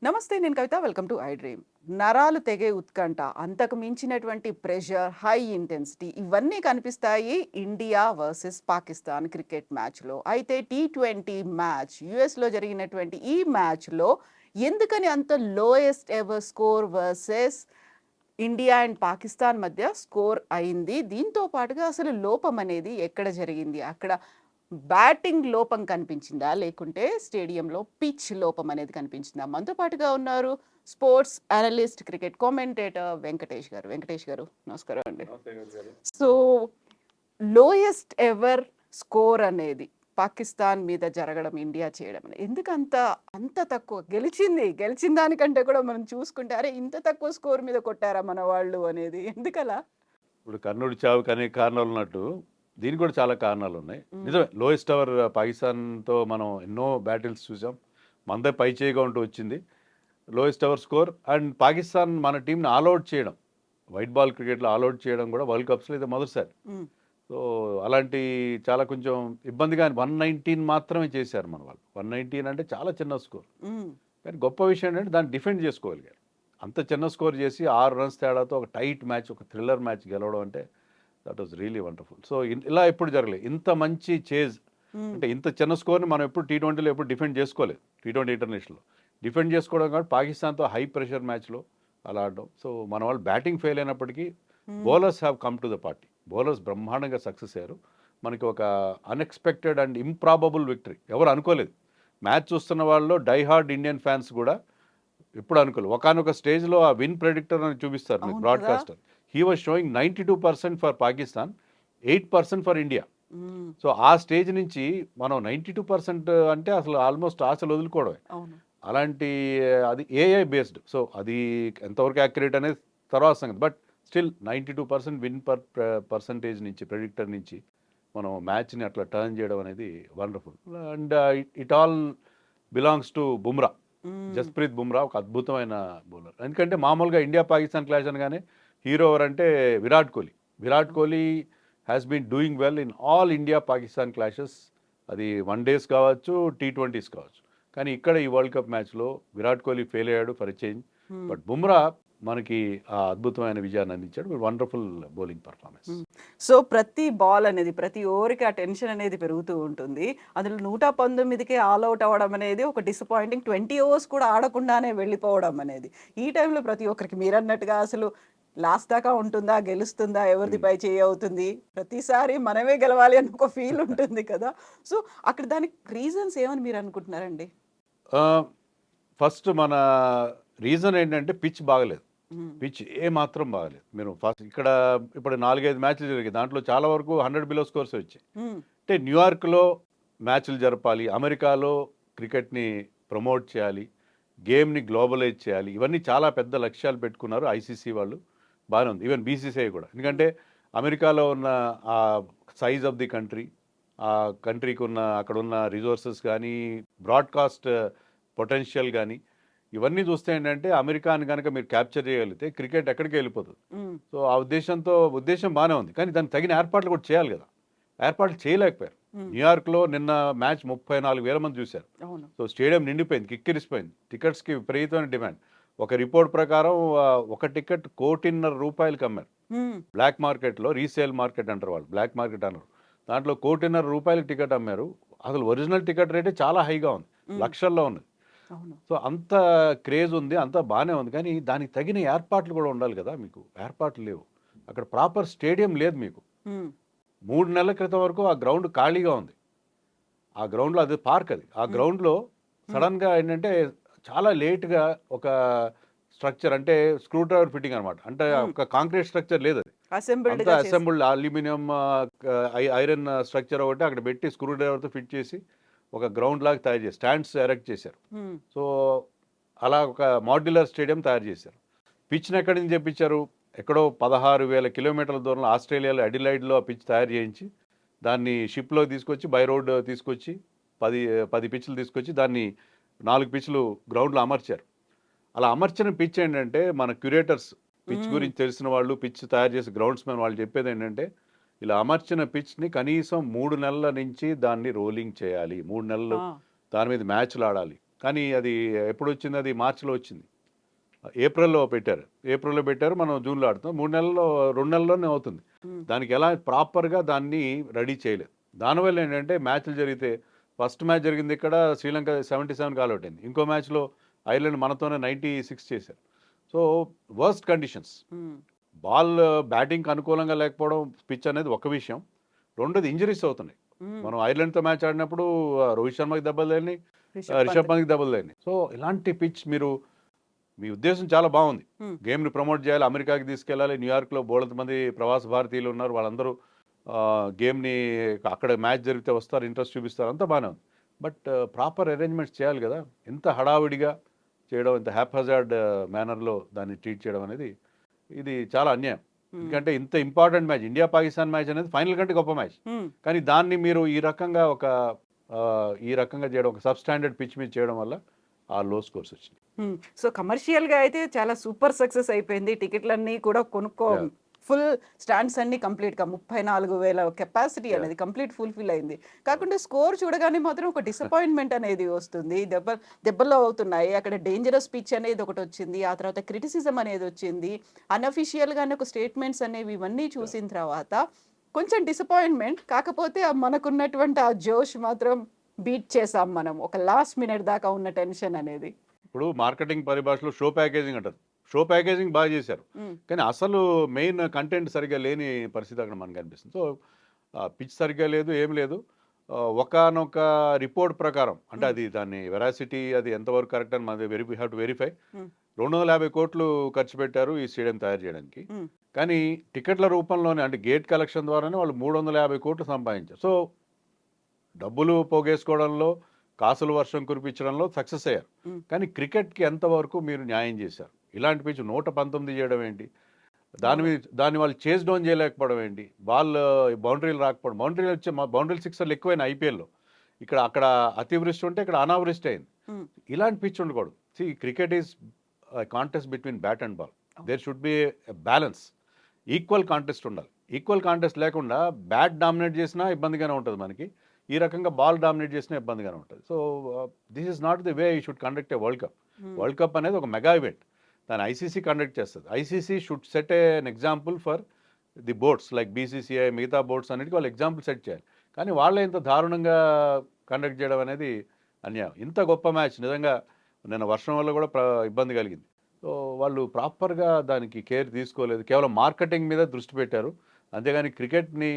నమస్తే. నేను Kavitha. Welcome to I dream. నరాలు తెగే ఉత్కంఠ, అంతకు మించినటువంటి ప్రెషర్, హై ఇంటెన్సిటీ ఇవన్నీ కనిపిస్తాయి ఇండియా వర్సెస్ పాకిస్తాన్ క్రికెట్ మ్యాచ్‌లో. అయితే టీ20 మ్యాచ్ యూఎస్‌లో జరిగినటువంటి ఈ మ్యాచ్‌లో ఎందుకని అంత lowest ever score versus India and Pakistan మధ్య స్కోర్ అయింది? దీంతో పాటుగా అసలు లోపం అనేది ఎక్కడ జరిగింది? అక్కడ బ్యాటింగ్ లోపం కనిపించిందా? లేకుంటే స్టేడియంలో పిచ్ లోపం అనేది కనిపించిందా? మనతో పాటుగా ఉన్నారు sports analyst, cricket commentator Venkatesh గారు. వెంకటేష్ గారు నమస్కారం అండి. సో లోయెస్ట్ ఎవర్ స్కోర్ అనేది పాకిస్తాన్ మీద జరగడం, ఇండియా చేయడం అనేది ఎందుకు అంత అంత తక్కువ గెలిచిన దానికంటే కూడా మనం చూసుకుంటే అరే ఇంత తక్కువ స్కోర్ మీద కొట్టారా మన వాళ్ళు అనేది ఎందుకలా? ఇప్పుడు కర్ణుడి చావుకి అనేక కారణాలు ఉన్నట్టు దీనికి కూడా చాలా కారణాలు ఉన్నాయి. నిజమే, లోయెస్ట్ అవర్ పాకిస్తాన్తో మనం ఎన్నో బ్యాటిల్స్ చూసాం. మనదే పై చేయిగా ఉంటూ వచ్చింది. Lowest our score and Pakistan మన టీంని ఆల్అౌట్ చేయడం, వైట్ బాల్ క్రికెట్లో ఆల్అౌట్ చేయడం కూడా వరల్డ్ కప్స్లో ఇది మొదటిసారి. సో అలాంటి చాలా కొంచెం ఇబ్బందిగా 119 మాత్రమే చేశారు మన వాళ్ళు. 119 అంటే చాలా చిన్న స్కోర్. కానీ గొప్ప విషయం ఏంటంటే దాన్ని డిఫెండ్ చేసుకోగలిగారు. అంత చిన్న స్కోర్ చేసి 6 రన్స్ తేడాతో ఒక టైట్ మ్యాచ్, ఒక థ్రిల్లర్ మ్యాచ్ గెలవడం అంటే that was really wonderful. So ఇలా ఎప్పుడు జరగలేదు ఇంత మంచి చేజ్. అంటే ఇంత చిన్న స్కోర్ని మనం ఎప్పుడు టీ20లో ఎప్పుడు డిఫెండ్ చేసుకోలేదు. టీ20 ఇంటర్నేషనల్లో డిఫెండ్ చేసుకోవడం కాబట్టి పాకిస్తాన్తో హై ప్రెషర్ మ్యాచ్లో అలా ఆడడం. సో మన వాళ్ళు బ్యాటింగ్ ఫెయిల్ అయినప్పటికీ bowlers have come to the party. Bowlers బ్రహ్మాండంగా సక్సెస్ అయ్యారు. మనకి ఒక అన్ఎక్స్పెక్టెడ్ అండ్ ఇంప్రాబబుల్ విక్టరీ. ఎవరు అనుకోలేదు. మ్యాచ్ చూస్తున్న వాళ్ళు డైహార్డ్ ఇండియన్ ఫ్యాన్స్ కూడా ఎప్పుడు అనుకోలేదు. ఒకనొక స్టేజ్లో ఆ విన్ ప్రెడిక్టర్ అని చూపిస్తారు మీకు broadcaster. He was sowing 92% for Pakistan, 8% for India. So ఆ స్టేజ్ నుంచి మనం 92% అంటే అసలు ఆల్మోస్ట్ ఆశలు వదులుకోవడమే. అలాంటి అది ఏఐ బేస్డ్. సో అది ఎంతవరకు యాక్యురేట్ అనేది తర్వాత సంగతి. బట్ స్టిల్ 92% విన్ పర్సంటేజ్ నుంచి ప్రెడిక్టర్ నుంచి మనం మ్యాచ్ని అట్లా టర్న్ చేయడం అనేది wonderful. And it all belongs to Bumrah. Jasprit Bumrah ఒక అద్భుతమైన బౌలర్. ఎందుకంటే మామూలుగా ఇండియా పాకిస్తాన్ క్లాష్ అనగానే హీరో ఎవరంటే Virat Kohli. Virat Kohli has been doing well in all India Pakistan clashes. అది వన్ డేస్ కావచ్చు, టీ20s కావచ్చు. కానీ ఇక్కడ ఈ వరల్డ్ కప్ మ్యాచ్లో విరాట్ కోహ్లీ ఫెయిల్ అయ్యాడు ఫర్ చేంజ్. బట్ బుమ్రా మనకి ఆ అద్భుతమైన విజయాన్ని అందించాడు. Wonderful bowling performance. సో ప్రతి బాల్ అనేది, ప్రతి ఓవర్కి ఆ టెన్షన్ అనేది పెరుగుతూ ఉంటుంది. అందులో 119కి ఆల్అౌట్ అవ్వడం అనేది ఒక డిసప్పాయింటింగ్. 20 ఓవర్స్ కూడా ఆడకుండానే వెళ్ళిపోవడం అనేది ఈ టైంలో ప్రతి ఒక్కరికి మీరన్నట్టుగా అసలు లాస్ట్ దాకా ఉంటుందా, గెలుస్తుందా, ఎవరిది పై చేయి అవుతుంది, ప్రతిసారి మనమే గెలవాలి అని ఒక ఫీల్ ఉంటుంది కదా. సో అక్కడ దానికి రీజన్స్ ఏమని మీరు అనుకుంటున్నారండి? ఫస్ట్ మన రీజన్ ఏంటంటే పిచ్ బాగలేదు. పిచ్ మాత్రం బాగలేదు. మీరు ఫస్ట్ ఇక్కడ ఇప్పుడు 4-5 మ్యాచ్లు జరిగాయి. దాంట్లో చాలా వరకు 100 బిలో స్కోర్స్ వచ్చాయి. అంటే న్యూయార్క్లో మ్యాచ్లు జరపాలి, అమెరికాలో క్రికెట్ని ప్రమోట్ చేయాలి, గేమ్ని గ్లోబలైజ్ చేయాలి. ఇవన్నీ చాలా పెద్ద లక్ష్యాలు పెట్టుకున్నారు ఐసీసీ వాళ్ళు. బాగానే ఉంది. ఈవెన్ బీసీసీఐ కూడా. ఎందుకంటే అమెరికాలో ఉన్న ఆ సైజ్ ఆఫ్ ది కంట్రీ, ఆ కంట్రీకి ఉన్న అక్కడ ఉన్న రిసోర్సెస్ కానీ, బ్రాడ్కాస్ట్ పొటెన్షియల్ కానీ, ఇవన్నీ చూస్తే ఏంటంటే అమెరికాని కనుక మీరు క్యాప్చర్ చేయగలిగితే క్రికెట్ ఎక్కడికి వెళ్ళిపోతుంది. సో ఆ ఉద్దేశం బాగానే ఉంది. కానీ దానికి తగిన ఏర్పాట్లు కూడా చేయాలి కదా. ఏర్పాట్లు చేయలేకపోయారు. న్యూయార్క్లో నిన్న మ్యాచ్ 34,000 మంది చూశారు. సో స్టేడియం నిండిపోయింది, కిక్కిరిసిపోయింది. టికెట్స్కి విపరీతమైన డిమాండ్. ఒక రిపోర్ట్ ప్రకారం ఒక టికెట్ ₹1,50,00,000 అమ్మారు. బ్లాక్ మార్కెట్లో, రీసేల్ మార్కెట్ అంటారు వాళ్ళు, బ్లాక్ మార్కెట్ అన్నారు. దాంట్లో ₹1,50,00,000 టికెట్ అమ్మారు. అసలు ఒరిజినల్ టికెట్ రేటే చాలా హైగా ఉంది, లక్షల్లో ఉంది. సో అంత క్రేజ్ ఉంది, అంత బాగానే ఉంది. కానీ దానికి తగిన ఏర్పాట్లు కూడా ఉండాలి కదా. మీకు ఏర్పాట్లు లేవు. అక్కడ ప్రాపర్ స్టేడియం లేదు మీకు. 3 నెలల క్రితం వరకు ఆ గ్రౌండ్ ఖాళీగా ఉంది. ఆ గ్రౌండ్లో అది పార్క్, అది ఆ గ్రౌండ్లో సడన్గా ఏంటంటే చాలా లేట్గా ఒక స్ట్రక్చర్, అంటే స్క్రూ డ్రైవర్ ఫిట్టింగ్ అనమాట. అంటే ఒక కాంక్రీట్ స్ట్రక్చర్ లేదు, అది అంతా అసెంబుల్డ్ అల్యూమినియం ఐరన్ స్ట్రక్చర్ ఒకటి అక్కడ పెట్టి స్క్రూ డ్రైవర్తో ఫిట్ చేసి ఒక గ్రౌండ్ లాగా తయారు చేసి స్టాండ్స్ ఎరెక్ట్ చేశారు. సో అలా ఒక మాడ్యులర్ స్టేడియం తయారు చేశారు. పిచ్ని ఎక్కడి నుంచి చెప్పించారు? ఎక్కడో 16,000 కిలోమీటర్ల దూరంలో ఆస్ట్రేలియాలో అడిలైడ్లో పిచ్ తయారు చేయించి దాన్ని షిప్లో తీసుకొచ్చి బై రోడ్ తీసుకొచ్చి 10 పిచ్లు తీసుకొచ్చి దాన్ని 4 పిచ్లు గ్రౌండ్లో అమర్చారు. అలా అమర్చిన పిచ్ ఏంటంటే మన క్యూరేటర్స్, పిచ్ గురించి తెలిసిన వాళ్ళు, పిచ్ తయారు చేసే గ్రౌండ్స్ మ్యాన్ వాళ్ళు చెప్పేది ఏంటంటే ఇలా అమర్చిన పిచ్ని కనీసం 3 నెలల నుంచి దాన్ని రోలింగ్ చేయాలి. 3 నెలలు దాని మీద మ్యాచ్లు ఆడాలి. కానీ అది ఎప్పుడు వచ్చింది, అది మార్చిలో వచ్చింది. ఏప్రిల్లో పెట్టారు, మనం జూన్లో ఆడుతాం. 3 నెలల్లో 2 నెలల్లోనే అవుతుంది. దానికి ఎలా ప్రాపర్గా దాన్ని రెడీ చేయలేదు. దానివల్ల ఏంటంటే మ్యాచ్లు జరిగితే ఫస్ట్ మ్యాచ్ జరిగింది ఇక్కడ శ్రీలంక 77 ఆల్ అవుట్ అయింది. ఇంకో మ్యాచ్లో ఐర్లాండ్ మనతోనే 96 చేశారు. సో వర్స్ట్ కండిషన్స్, బాల్ బ్యాటింగ్కి అనుకూలంగా లేకపోవడం, పిచ్ అనేది ఒక విషయం. రెండోది ఇంజరీస్ అవుతున్నాయి. మనం ఐర్లాండ్తో మ్యాచ్ ఆడినప్పుడు రోహిత్ శర్మకి దెబ్బలు తగిలినాయి, రిషబ్ పంత్కి దెబ్బలు తగిలినాయి. సో ఇలాంటి పిచ్ మీ ఉద్దేశం చాలా బాగుంది. గేమ్ని ప్రమోట్ చేయాలి, అమెరికాకి తీసుకెళ్ళాలి, న్యూయార్క్లో బోలెంత మంది ప్రవాస భారతీయులు ఉన్నారు, వాళ్ళందరూ గేమ్ని అక్కడ మ్యాచ్ జరిగితే వస్తారు, ఇంట్రెస్ట్ చూపిస్తారు, అంతా బాగానే ఉంది. బట్ ప్రాపర్ అరేంజ్మెంట్స్ చేయాలి కదా. ఎంత హడావిడిగా చేయడం, ఇంత హ్యాప్హజార్డ్ మేనర్లో దాన్ని ట్రీట్ చేయడం అనేది ఇది చాలా అన్యాయం. ఎందుకంటే ఇంత important match, India Pakistan match అనేది ఫైనల్ కంటే గొప్ప మ్యాచ్. కానీ దాన్ని మీరు ఈ రకంగా చేయడం, ఒక సబ్ స్టాండర్డ్ పిచ్ మీద చేయడం వల్ల ఆ లో స్కోర్స్ వచ్చినాయి. సో కమర్షియల్గా అయితే చాలా సూపర్ సక్సెస్ అయిపోయింది. టికెట్లన్నీ కూడా ఫుల్ స్టాండ్స్ అన్ని కంప్లీట్గా 34,000 కెపాసిటీ అనేది కంప్లీట్ ఫుల్ఫిల్ అయింది. కాకుండా స్కోర్ చూడగానే మాత్రం ఒక డిసప్పాయింట్మెంట్ అనేది వస్తుంది. దెబ్బలు అవుతున్నాయి. అక్కడ డేంజరస్ పిచ్ అనేది ఒకటి వచ్చింది, ఆ తర్వాత క్రిటిసిజం అనేది వచ్చింది, అన్అఫిషియల్గానే ఒక స్టేట్మెంట్స్ అనేవి ఇవన్నీ చూసిన తర్వాత కొంచెం డిసప్పాయింట్మెంట్. కాకపోతే మనకున్నటువంటి ఆ జోష్ మాత్రం బీట్ చేసాం మనం, ఒక లాస్ట్ మినిట్ దాకా ఉన్న టెన్షన్ అనేది. ఇప్పుడు మార్కెటింగ్ పరిభాషలో షో ప్యాకేజింగ్ అంటారు. షో ప్యాకేజింగ్ బాగా చేశారు, కానీ అసలు మెయిన్ కంటెంట్ సరిగ్గా లేని పరిస్థితి అక్కడ మనకు కనిపిస్తుంది. సో పిచ్ సరిగ్గా లేదు, ఏం లేదు. ఒకనొక రిపోర్ట్ ప్రకారం, అంటే అది దాన్ని వెరాసిటీ అది ఎంతవరకు కరెక్ట్ అని మనది హ్యావ్ టు వెరిఫై. 250 కోట్లు ఖర్చు పెట్టారు ఈ స్టేడియం తయారు చేయడానికి. కానీ టికెట్ల రూపంలోనే, అంటే గేట్ కలెక్షన్ ద్వారానే వాళ్ళు 350 కోట్లు సంపాదించారు. సో డబ్బులు పోగేసుకోవడంలో, కాసుల వర్షం కురిపించడంలో సక్సెస్ అయ్యారు. కానీ క్రికెట్కి ఎంతవరకు మీరు న్యాయం చేశారు? ఇలాంటి పిచ్ 119 చేయడం ఏంటి? దాన్ని వాళ్ళు చేజ్ డౌన్ చేయలేకపోవడం ఏంటి? బాల్ బౌండరీలు రాకపోవడం, బౌండరీలు సిక్సర్లు ఎక్కువైన ఐపీఎల్లో. అక్కడ అతివృష్టి ఉంటే ఇక్కడ అనావృష్టి అయింది. ఇలాంటి పిచ్ ఉండకూడదు. Cricket is contest between bat and ball. There should be balance, equal contest ఉండాలి. ఈక్వల్ కాంటెస్ట్ లేకుండా బ్యాట్ డామినేట్ చేసినా ఇబ్బందిగానే ఉంటుంది మనకి, ఈ రకంగా బాల్ డామినేట్ చేసినా ఇబ్బందిగానే ఉంటుంది. So this is not the way you should conduct A world cup. World cup అనేది ఒక మెగా ఈవెంట్, దాన్ని ఐసీసీ కండక్ట్ చేస్తుంది. ICC should set an example for the boards like BCCI, మిగతా బోర్డ్స్ అన్నిటికీ వాళ్ళు ఎగ్జాంపుల్ సెట్ చేయాలి. కానీ వాళ్ళే ఇంత దారుణంగా కండక్ట్ చేయడం అనేది అన్యాయం. ఇంత గొప్ప మ్యాచ్ నిజంగా నిన్న వర్షం వల్ల కూడా ఇబ్బంది కలిగింది. సో వాళ్ళు ప్రాపర్గా దానికి కేర్ తీసుకోలేదు, కేవలం మార్కెటింగ్ మీద దృష్టి పెట్టారు. అంతేగాని క్రికెట్ని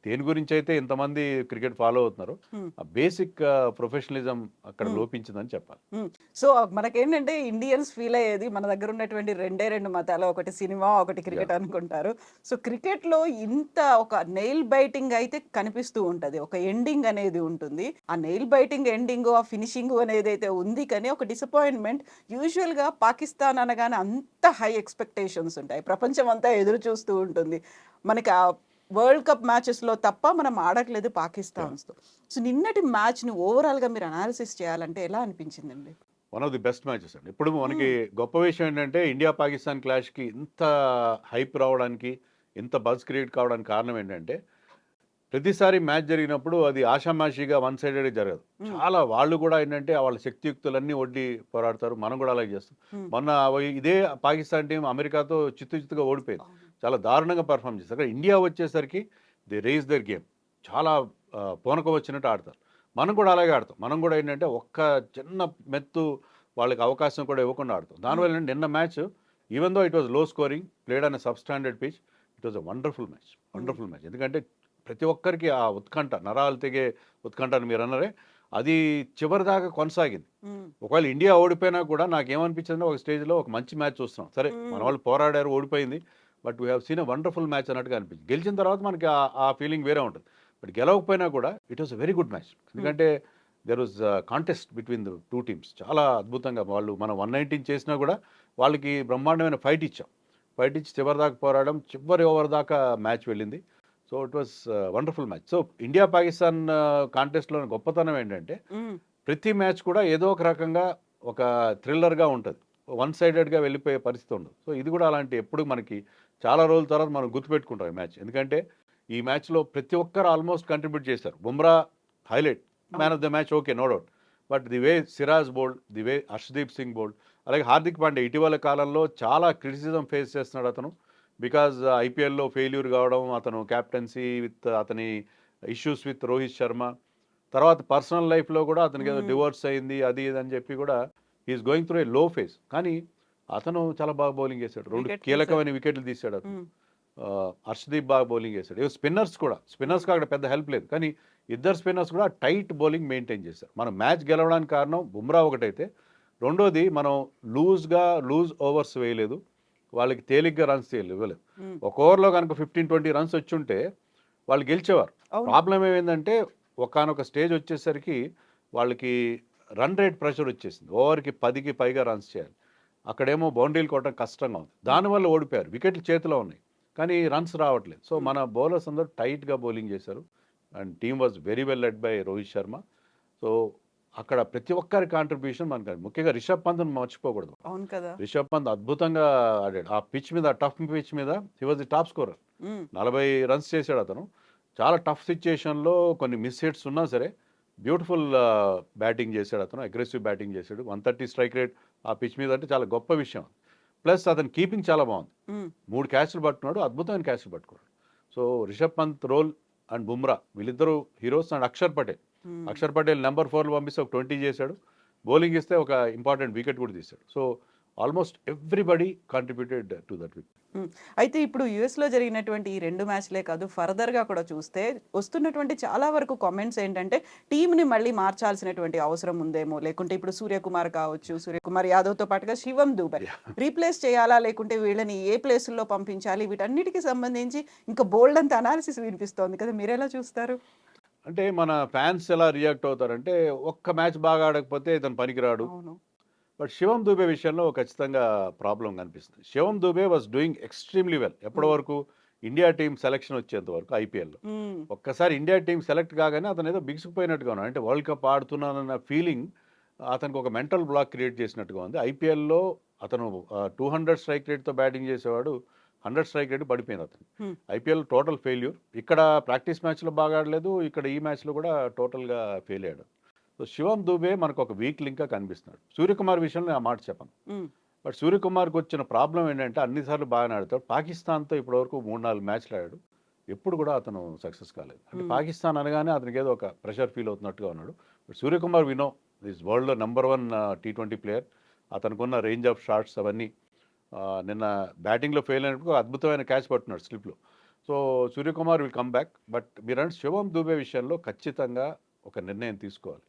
దేని గురించి అయితే ఇంతమంది క్రికెట్ ఫాలో అవుతున్నారు, ఆ బేసిక్ ప్రొఫెషనలిజం అక్కడ లోపించిందని చెప్పాలి. సో మనకేంటంటే ఇండియన్స్ ఫీల్ అయ్యేది, మన దగ్గర ఉన్నటువంటి రెండు మతాలు, ఒకటి సినిమా, ఒకటి క్రికెట్ అనుకుంటారు. సో క్రికెట్లో ఇంత ఒక నెయిల్ బైటింగ్ అయితే కనిపిస్తూ ఉంటుంది, ఒక ఎండింగ్ అనేది ఉంటుంది. ఆ నెయిల్ బైటింగ్ ఎండింగ్, ఆ ఫినిషింగ్ అనేది అయితే ఉంది. కానీ ఒక డిసప్పాయింట్మెంట్, యూజువల్గా పాకిస్తాన్ అనగానే అంత హై ఎక్స్పెక్టేషన్స్ ఉంటాయి, ప్రపంచం అంతా ఎదురు చూస్తూ ఉంటుంది. మనకి ఆ వరల్డ్ కప్ మ్యాచెస్లో తప్ప మనం ఆడట్లేదు పాకిస్తాన్స్తో. సో నిన్నటి మ్యాచ్ని ఓవరాల్గా మీరు అనాలిసిస్ చేయాలంటే ఎలా అనిపించిందండి? One of the best matches అండి. ఇప్పుడు మనకి గొప్ప విషయం ఏంటంటే ఇండియా పాకిస్తాన్ క్లాష్కి ఇంత హైప్ రావడానికి, ఇంత బజ్ క్రియేట్ కావడానికి కారణం ఏంటంటే, ప్రతిసారి మ్యాచ్ జరిగినప్పుడు అది ఆషామాషిగా వన్ సైడెడ్ జరగదు. చాలా వాళ్ళు కూడా ఏంటంటే వాళ్ళ శక్తియుక్తులన్నీ ఒడ్డి పోరాడతారు. మనం కూడా అలాగే చేస్తాం. మొన్న ఇదే పాకిస్తాన్ టీం అమెరికాతో చిత్తుగా ఓడిపోయింది, చాలా దారుణంగా పర్ఫామ్ చేస్తారు. అక్కడ ఇండియా వచ్చేసరికి దే రేజ్ దర్ గేమ్, చాలా పూనకం వచ్చినట్టు ఆడతారు. మనం కూడా అలాగే ఆడతాం. మనం కూడా ఏంటంటే ఒక్క చిన్న మెత్తు వాళ్ళకి అవకాశం కూడా ఇవ్వకుండా ఆడతాం. దానివల్ల నిన్న match, even though it was లో scoring, played an sub standard pitch, it was a wonderful match. ఎందుకంటే ప్రతి ఒక్కరికి ఆ ఉత్కంఠ, నరాలు తెగే ఉత్కంఠ అని మీరు అన్నారే, అది చివరి దాకా కొనసాగింది. ఒకవేళ ఇండియా ఓడిపోయినా కూడా నాకేమనిపించింది, ఒక స్టేజ్లో ఒక మంచి మ్యాచ్ చూస్తున్నాం. సరే మన వాళ్ళు పోరాడారు, ఓడిపోయింది, but we have seen a wonderful match అన్నట్టుగా అనిపించింది. గెలిచిన తర్వాత మనకి ఆ ఫీలింగ్ వేరే ఉంటుంది. బట్ గెలవకపోయినా కూడా it was a very good match. ఎందుకంటే there was contest between the two teams. చాలా అద్భుతంగా మనం 119 చేసినా కూడా వాళ్ళకి బ్రహ్మాండమైన ఫైట్ ఇచ్చి చివరి దాకా పోరాడడం, చివరి ఓవర్ దాకా మ్యాచ్ వెళ్ళింది. So it was wonderful match. So India Pakistan కాంటెస్ట్లో గొప్పతనం ఏంటంటే ప్రతి మ్యాచ్ కూడా ఏదో ఒక రకంగా ఒక థ్రిల్లర్గా ఉంటుంది, వన్ సైడెడ్గా వెళ్ళిపోయే పరిస్థితి ఉండదు. సో ఇది కూడా అలాంటి, ఎప్పుడు మనకి చాలా రోజుల తర్వాత మనం గుర్తుపెట్టుకుంటాం ఈ మ్యాచ్. ఎందుకంటే ఈ మ్యాచ్లో ప్రతి ఒక్కరు ఆల్మోస్ట్ కంట్రిబ్యూట్ చేశారు. Bumrah highlight, man of the match, okay, no doubt. But the way Siraj bowled, the way Harshdeep Singh bowled, అలాగే హార్దిక్ పాండ్యా ఇటీవల కాలంలో చాలా క్రిటిసిజం ఫేస్ చేస్తున్నాడు అతను. బికాజ్ ఐపీఎల్లో ఫెయిల్యూర్ కావడం, అతను క్యాప్టెన్సీ విత్ అతని ఇష్యూస్ విత్ రోహిత్ శర్మ, తర్వాత పర్సనల్ లైఫ్లో కూడా అతనికి ఏదో డివోర్స్ అయింది అది ఇది అని చెప్పి కూడా హీఈస్ గోయింగ్ త్రూ ఏ లో ఫేజ్. కానీ అతను చాలా బాగా బౌలింగ్ చేశాడు, 2 వికెట్ కీలకమైన వికెట్లు తీశాడు అతను. హర్షదీప్ బాగా బౌలింగ్ చేశాడు. ఇవి స్పిన్నర్స్కి అక్కడ పెద్ద హెల్ప్ లేదు, కానీ ఇద్దరు స్పిన్నర్స్ కూడా టైట్ బౌలింగ్ మెయింటైన్ చేశారు. మనం మ్యాచ్ గెలవడానికి కారణం బుమ్రా ఒకటైతే, రెండోది మనం లూజ్ ఓవర్స్ వేయలేదు, వాళ్ళకి తేలిగ్గా రన్స్ ఇవ్వలేదు. ఒక ఓవర్లో కనుక 15-20 రన్స్ వచ్చి ఉంటే వాళ్ళు గెలిచేవారు. అవును. ప్రాబ్లం ఏమైందంటే ఒకానొక స్టేజ్ వచ్చేసరికి వాళ్ళకి రన్ రేట్ ప్రెషర్ వచ్చేసింది. ఓవర్కి 10కి పైగా రన్స్ చేయాలి, అక్కడేమో బౌండరీలు కొట్టడం కష్టంగా ఉంది. దానివల్ల ఓడిపోయారు. వికెట్లు చేతిలో ఉన్నాయి కానీ రన్స్ రావట్లేదు. సో మన బౌలర్స్ అందరూ టైట్గా బౌలింగ్ చేశారు and team was very well led by Rohit Sharma. So అక్కడ ప్రతి ఒక్కరి కాంట్రిబ్యూషన్ మనకు, ముఖ్యంగా రిషబ్ పంత్ని మర్చిపోకూడదు. అవును కదా. రిషబ్ పంత్ అద్భుతంగా ఆడాడు ఆ పిచ్ మీద, టఫ్ పిచ్ మీద. He was the top scorer, 40 runs చేశాడు అతను. చాలా టఫ్ సిచ్యుయేషన్లో కొన్ని మిస్ హిట్స్ ఉన్నా సరే బ్యూటిఫుల్ బ్యాటింగ్ చేశాడు అతను, అగ్రెసివ్ బ్యాటింగ్ చేశాడు. 130 స్ట్రైక్ రేట్ ఆ పిచ్ మీద అంటే చాలా గొప్ప విషయం. ప్లస్ అతని కీపింగ్ చాలా బాగుంది, 3 క్యాచ్లు పట్టుకున్నాడు, అద్భుతమైన క్యాచ్లు పట్టుకున్నాడు. So Rishabh Pant role and Bumrah వీళ్ళిద్దరూ heroes. And Axar Patel number 4 పంపిస్తే ఒక 20 చేశాడు, బౌలింగ్ ఇస్తే ఒక ఇంపార్టెంట్ వికెట్ కూడా తీశాడు. So almost everybody contributed to that wicket. అయితే ఇప్పుడు యుఎస్లో జరిగినటువంటి ఈ 2 మ్యాచ్లే కాదు, ఫర్దర్గా కూడా చూస్తే వస్తున్నటువంటి చాలా వరకు కామెంట్స్ ఏంటంటే టీంని మళ్ళీ మార్చాల్సినటువంటి అవసరం ఉందేమో, లేకుంటే ఇప్పుడు సూర్యకుమార్ కావచ్చు, సూర్యకుమార్ యాదవ్తో పాటుగా శివం దూబే రీప్లేస్ చేయాలా, లేకుంటే వీళ్ళని ఏ ప్లేసుల్లో పంపించాలి, వీటన్నిటికీ సంబంధించి ఇంకా బోల్డ్ అంత అనాలిసిస్ వినిపిస్తోంది కదా, మీరెలా చూస్తారు? అంటే మన ఫ్యాన్స్ ఎలా రియాక్ట్ అవుతారంటే, ఒక్క మ్యాచ్ బాగా ఆడకపోతే ఇతను పనికిరాడు. అవును. బట్ శివం దూబే విషయంలో ఖచ్చితంగా ప్రాబ్లం కనిపిస్తుంది. Shivam Dube was doing extremely well ఎప్పటి వరకు, ఇండియా టీం సెలక్షన్ వచ్చేంత వరకు ఐపీఎల్లో. ఒక్కసారి ఇండియా టీం సెలెక్ట్ కాగానే అతను ఏదో బిగుసుకుపోయినట్టుగా ఉన్నాడు. అంటే వరల్డ్ కప్ ఆడుతున్నానన్న ఫీలింగ్ అతనికి ఒక మెంటల్ బ్లాక్ క్రియేట్ చేసినట్టుగా ఉంది. ఐపీఎల్లో అతను 200 స్ట్రైక్ రేట్తో బ్యాటింగ్ చేసేవాడు, 100 స్ట్రైక్ రేట్ పడిపోయింది అతను. IPL total failure. ఇక్కడ ప్రాక్టీస్ మ్యాచ్లో బాగా ఆడలేదు, ఇక్కడ ఈ మ్యాచ్లో కూడా టోటల్గా ఫెయిల్ అయ్యాడు. సో శివం దూబే మనకు ఒక వీక్ లింక్గా కనిపిస్తున్నాడు. సూర్యకుమార్ విషయంలో ఆ మాట చెప్పను. బట్ సూర్యకుమార్కి వచ్చిన ప్రాబ్లం ఏంటంటే అన్నిసార్లు బాగానే ఆడతాడు. పాకిస్తాన్తో ఇప్పటివరకు 3-4 మ్యాచ్లు ఆడాడు, ఎప్పుడు కూడా అతను సక్సెస్ కాలేదు. అంటే పాకిస్తాన్ అనగానే అతనికి ఏదో ఒక ప్రెషర్ ఫీల్ అవుతున్నట్టుగా ఉన్నాడు. బట్ సూర్యకుమార్ వినో ఈజ్ వరల్డ్లో నెంబర్ 1 T20 ప్లేయర్. అతనుకున్న రేంజ్ ఆఫ్ షాట్స్ అవన్నీ, నిన్న బ్యాటింగ్లో ఫెయిల్ అయినప్పుడు అద్భుతమైన క్యాచ్ పట్టున్నాడు స్లిప్లో. So Suryakumar will come back. But మీరంటే శివం దూబే విషయంలో ఖచ్చితంగా ఒక నిర్ణయం తీసుకోవాలి.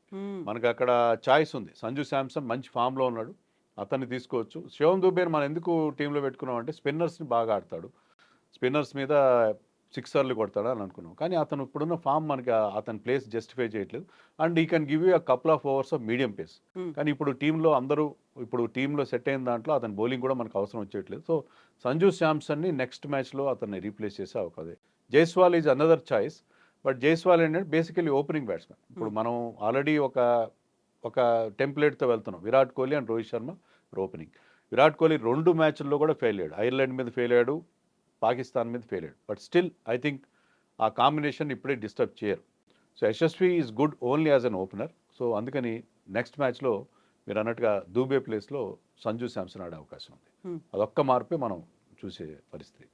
మనకు అక్కడ చాయిస్ ఉంది. సంజు శాంసన్ మంచి ఫామ్లో ఉన్నాడు, అతన్ని తీసుకోవచ్చు. శివం దూబేని మనం ఎందుకు టీంలో పెట్టుకున్నాం అంటే స్పిన్నర్స్ని బాగా ఆడతాడు, స్పిన్నర్స్ మీద సిక్సర్లు కొడతాడు అని అనుకున్నాం. కానీ అతను ఇప్పుడున్న ఫామ్ మనకి అతని ప్లేస్ జస్టిఫై చేయట్లేదు. అండ్ ఈ can give you a couple of overs of medium pace. కానీ ఇప్పుడు టీంలో సెట్ అయిన దాంట్లో అతని బౌలింగ్ కూడా మనకు అవసరం వచ్చేయట్లేదు. సో సంజు శాంసన్ని నెక్స్ట్ మ్యాచ్లో అతన్ని రీప్లేస్ చేసే అవకాశం. Jaiswal is another choice. But Jaiswal ఏంటంటే బేసికలీ ఓపెనింగ్ బ్యాట్స్మెన్. ఇప్పుడు మనం ఆల్రెడీ ఒక టెంప్లెట్తో వెళ్తున్నాం. Virat Kohli and Rohit Sharma opening. విరాట్ కోహ్లీ 2 మ్యాచ్ల్లో కూడా ఫెయిల్ అయ్యాడు. ఐర్లాండ్ మీద ఫెయిల్ అయ్యాడు, పాకిస్తాన్ మీద ఫెయిల్ అయ్యాడు. బట్ స్టిల్ ఐ థింక్ ఆ కాంబినేషన్ ఇప్పుడే డిస్టర్బ్ చేయరు. So Yashasvi is good only as an opener. So అందుకని నెక్స్ట్ మ్యాచ్లో మీరు అన్నట్టుగా దూబే ప్లేస్లో సంజు శాంసన్ ఆడే అవకాశం ఉంది. అదొక్క మార్పే మనం చూసే పరిస్థితి.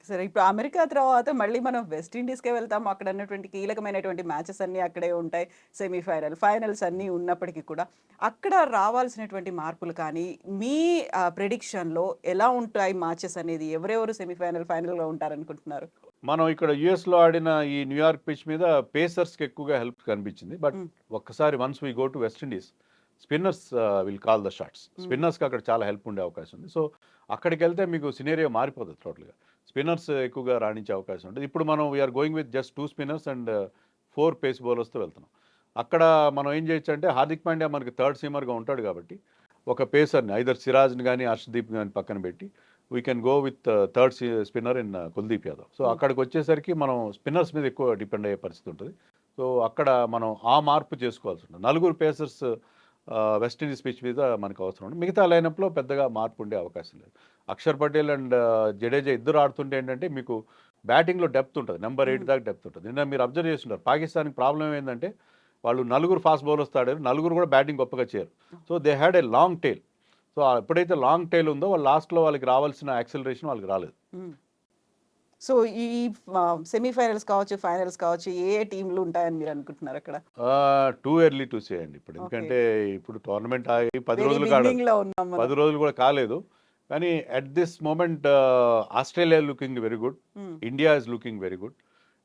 సరే, ఇప్పుడు అమెరికా తర్వాత మళ్ళీ మనం వెస్టిండీస్కే వెళ్తాము. అక్కడ ఉన్నటువంటి కీలకమైనటువంటి మ్యాచెస్ అన్నీ అక్కడే ఉంటాయి. సెమీఫైనల్, ఫైనల్స్ అన్నీ ఉన్నప్పటికీ కూడా అక్కడ రావాల్సినటువంటి మార్పులు కానీ మీ ప్రెడిక్షన్లో ఎలా ఉంటాయి మ్యాచెస్ అనేది, ఎవరెవరు సెమీఫైనల్, ఫైనల్గా ఉంటారనుకుంటున్నారు? మనం ఇక్కడ యుఎస్లో ఆడిన ఈ న్యూయార్క్ పిచ్ మీద పేసర్స్కి ఎక్కువగా హెల్ప్ కనిపించింది. బట్ ఒక్కసారి once we go to West Indies, spinners will call the shots. స్పిన్నర్స్కి అక్కడ చాలా హెల్ప్ ఉండే అవకాశం ఉంది. సో అక్కడికి వెళ్తే మీకు సినేరియో మారిపోతుంది టోటల్గా. స్పిన్నర్స్ ఎక్కువగా రాణించే అవకాశం ఉంటుంది. ఇప్పుడు మనం we are going with just 2 spinners and 4 pace బౌలర్స్తో వెళ్తున్నాం. అక్కడ మనం ఏం చేయొచ్చు అంటే హార్దిక్ పాండ్యా మనకి థర్డ్ సీమర్గా ఉంటాడు కాబట్టి ఒక పేసర్ని ఐదర్ సిరాజ్ని కానీ హర్షదీప్ కానీ పక్కన పెట్టి we can go with third spinner in Kuldeep Yadav. So అక్కడికి వచ్చేసరికి మనం స్పిన్నర్స్ మీద ఎక్కువ డిపెండ్ అయ్యే పరిస్థితి ఉంటుంది. సో అక్కడ మనం ఆ మార్పు చేసుకోవాల్సి ఉంటుంది. 4 పేసర్స్ వెస్టిండీస్ పిచ్ మీద మనకు అవసరం ఉంది. మిగతా లైనప్లో పెద్దగా మార్పు ఉండే అవకాశం లేదు. అక్షర్ పటేల్ అండ్ జడేజా ఇద్దరు ఆడుతుంటే ఏంటంటే మీకు బ్యాటింగ్లో డెప్త్ ఉంటుంది, నెంబర్ 8 దాకా డెప్త్ ఉంటుంది. నిన్న మీరు అబ్జర్వ్ చేస్తున్నారు పాకిస్తాన్కి ప్రాబ్లం ఏంటంటే వాళ్ళు నలుగురు ఫాస్ట్ బౌలర్స్ ఆడారు, నలుగురు కూడా బ్యాటింగ్ గొప్పగా చేయరు. So they had a long tail. So ఎప్పుడైతే లాంగ్ టైల్ ఉందో వాళ్ళు లాస్ట్లో వాళ్ళకి రావాల్సిన యాక్సిలరేషన్ వాళ్ళకి రాలేదు. సో ఈ సెమీఫైనల్స్ కావచ్చు, ఫైనల్స్ కావచ్చు, ఏ ఏ టీంలు ఉంటాయని మీరు అనుకుంటున్నారు అక్కడ? టూ ఎర్లీ టు సే అండి ఇప్పుడు, ఎందుకంటే ఇప్పుడు టోర్నమెంట్ ఆగి 10 రోజులు కాదు, బిగినింగ్ లో ఉన్నాం మనం. 10 రోజులు కూడా కాలేదు. కానీ at this moment Australia looking very good, India is looking very good.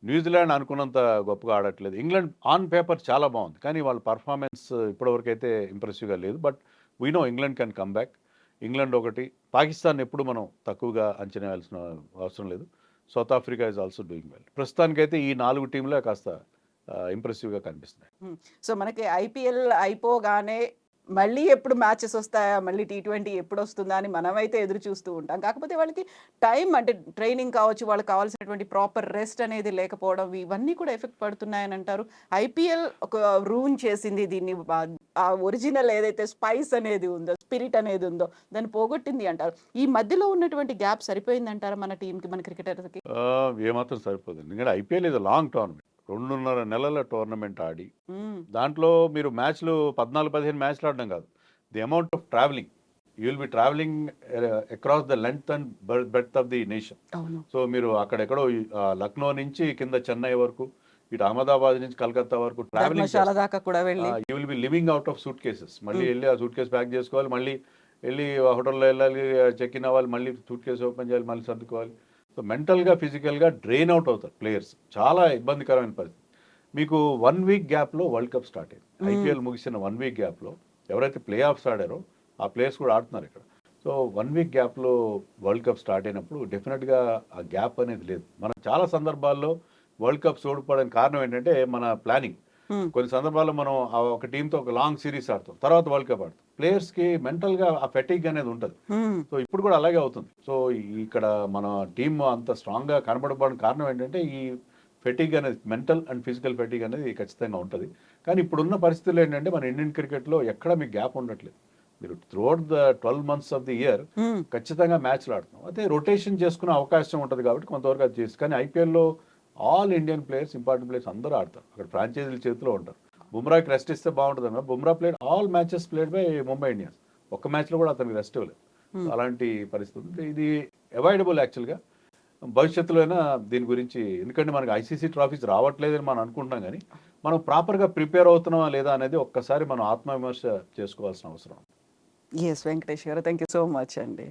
న్యూజిలాండ్ అనుకున్నంత గొప్పగా ఆడట్లేదు. ఇంగ్లాండ్ ఆన్ పేపర్ చాలా బాగుంది, కానీ వాళ్ళ పర్ఫార్మెన్స్ ఇప్పటివరకు అయితే ఇంప్రెసివ్గా లేదు. But we know England can come back. England ఒకటి, పాకిస్తాన్ ఎప్పుడు మనం తక్కువగా అంచనా వేయాల్సిన అవసరం లేదు. South Africa is also doing well. ప్రస్తుతానికైతే ఈ 4 టీంలే కాస్త ఇంప్రెసివ్గా కనిపిస్తున్నాయి. సో మనకి ఐపీఎల్ అయిపోగానే మళ్ళీ ఎప్పుడు మ్యాచెస్ వస్తాయా, మళ్ళీ T20 ఎప్పుడు వస్తుందా అని మనమైతే ఎదురు చూస్తూ ఉంటాం. కాకపోతే వాళ్ళకి టైం, అంటే ట్రైనింగ్ కావచ్చు, వాళ్ళకి కావాల్సినటువంటి ప్రాపర్ రెస్ట్ అనేది లేకపోవడం, ఇవన్నీ కూడా ఎఫెక్ట్ పడుతున్నాయని అంటారు. ఐపీఎల్ ఒక రూన్ చేసింది దీన్ని, ఆ ఒరిజినల్ ఏదైతే స్పైస్ అనేది ఉందో, స్పిరిట్ అనేది ఉందో దాన్ని పోగొట్టింది అంటారు. ఈ మధ్యలో ఉన్నటువంటి గ్యాప్ సరిపోయింది అంటారా మన టీంకి, మన క్రికెటర్స్కి? ఏమాత్రం సరిపోదు, ఎందుకంటే ఐపీఎల్ ఇది లాంగ్ టోర్నమెంట్. 2.5 నెలల టోర్నమెంట్ ఆడి దాంట్లో మీరు మ్యాచ్లు 14-15 మ్యాచ్లు ఆడడం కాదు, the amount of travelling, you will be travelling across the length and breadth of the nation. So మీరు అక్కడెక్కడో లక్నో నుంచి కింద చెన్నై వరకు, ఇటు అహ్మదాబాద్ నుంచి కలకత్తా వరకు ట్రావెలింగ్ దాకా కూడా వెళ్ళి you will be living out of suit cases. మళ్ళీ వెళ్ళి ఆ సూట్ కేసు ప్యాక్ చేసుకోవాలి, మళ్ళీ వెళ్ళి హోటల్లో వెళ్ళాలి, చెక్ ఇన్ అవ్వాలి, మళ్ళీ సూట్ కేసు ఓపెన్ చేయాలి, మళ్ళీ సర్దుకోవాలి. సో మెంటల్గా ఫిజికల్గా డ్రైన్ అవుట్ అవుతారు ప్లేయర్స్. చాలా ఇబ్బందికరమైన పరిస్థితి. మీకు 1 వీక్ గ్యాప్లో వరల్డ్ కప్ స్టార్ట్ అయింది. ఐపీఎల్ ముగిసిన 1 వీక్ గ్యాప్లో ఎవరైతే ప్లే ఆఫ్స్ ఆడారో ఆ ప్లేయర్స్ కూడా ఆడుతున్నారు ఇక్కడ. సో 1 వీక్ గ్యాప్లో వరల్డ్ కప్ స్టార్ట్ అయినప్పుడు డెఫినెట్గా ఆ గ్యాప్ అనేది లేదు. మనం చాలా సందర్భాల్లో వరల్డ్ కప్ ఓడిపోవడానికి కారణం ఏంటంటే మన ప్లానింగ్. కొన్ని సందర్భాల్లో మనం ఆ ఒక టీంతో ఒక లాంగ్ సిరీస్ ఆడతాం, తర్వాత వరల్డ్ కప్ ఆడతాం. ప్లేయర్స్కి మెంటల్గా ఆ ఫెటిగ్ అనేది ఉంటుంది. సో ఇప్పుడు కూడా అలాగే అవుతుంది. సో ఇక్కడ మన టీం అంత స్ట్రాంగ్గా కనబడకపోవడానికి కారణం ఏంటంటే ఈ ఫెటిగ్ అనేది, మెంటల్ అండ్ ఫిజికల్ ఫెటిగ్ అనేది ఖచ్చితంగా ఉంటుంది. కానీ ఇప్పుడున్న పరిస్థితులు ఏంటంటే మన ఇండియన్ క్రికెట్లో ఎక్కడ మీకు గ్యాప్ ఉండట్లేదు. మీరు throughout the 12 months of the year ఖచ్చితంగా మ్యాచ్లు ఆడుతున్నాం. అదే రొటేషన్ చేసుకునే అవకాశం ఉంటుంది కాబట్టి కొంతవరకు అది చేసి. కానీ ఐపీఎల్లో all Indian players, important players అందరూ ఆడతారు. అక్కడ ఫ్రాంచైజీల చేతిలో ఉంటారు. బుమ్రాకి రెస్ట్ ఇస్తే బాగుంటుంది అన్న, Bumrah played all matches played by Mumbai Indians. ఒక్క మ్యాచ్లో కూడా అతనికి రెస్ట్ ఇవ్వలేదు. అలాంటి పరిస్థితి ఇది అవాయిడబుల్ యాక్చువల్గా. భవిష్యత్తులో అయినా దీని గురించి, ఎందుకంటే మనకి ఐసీసీ ట్రాఫీస్ రావట్లేదని మనం అనుకుంటున్నాం, కానీ మనం ప్రాపర్గా ప్రిపేర్ అవుతున్నామా లేదా అనేది ఒక్కసారి మనం ఆత్మవిమర్శ చేసుకోవాల్సిన అవసరం. ఎస్ వెంకటేష్ గారు, థ్యాంక్ యూ సో మచ్ అండి.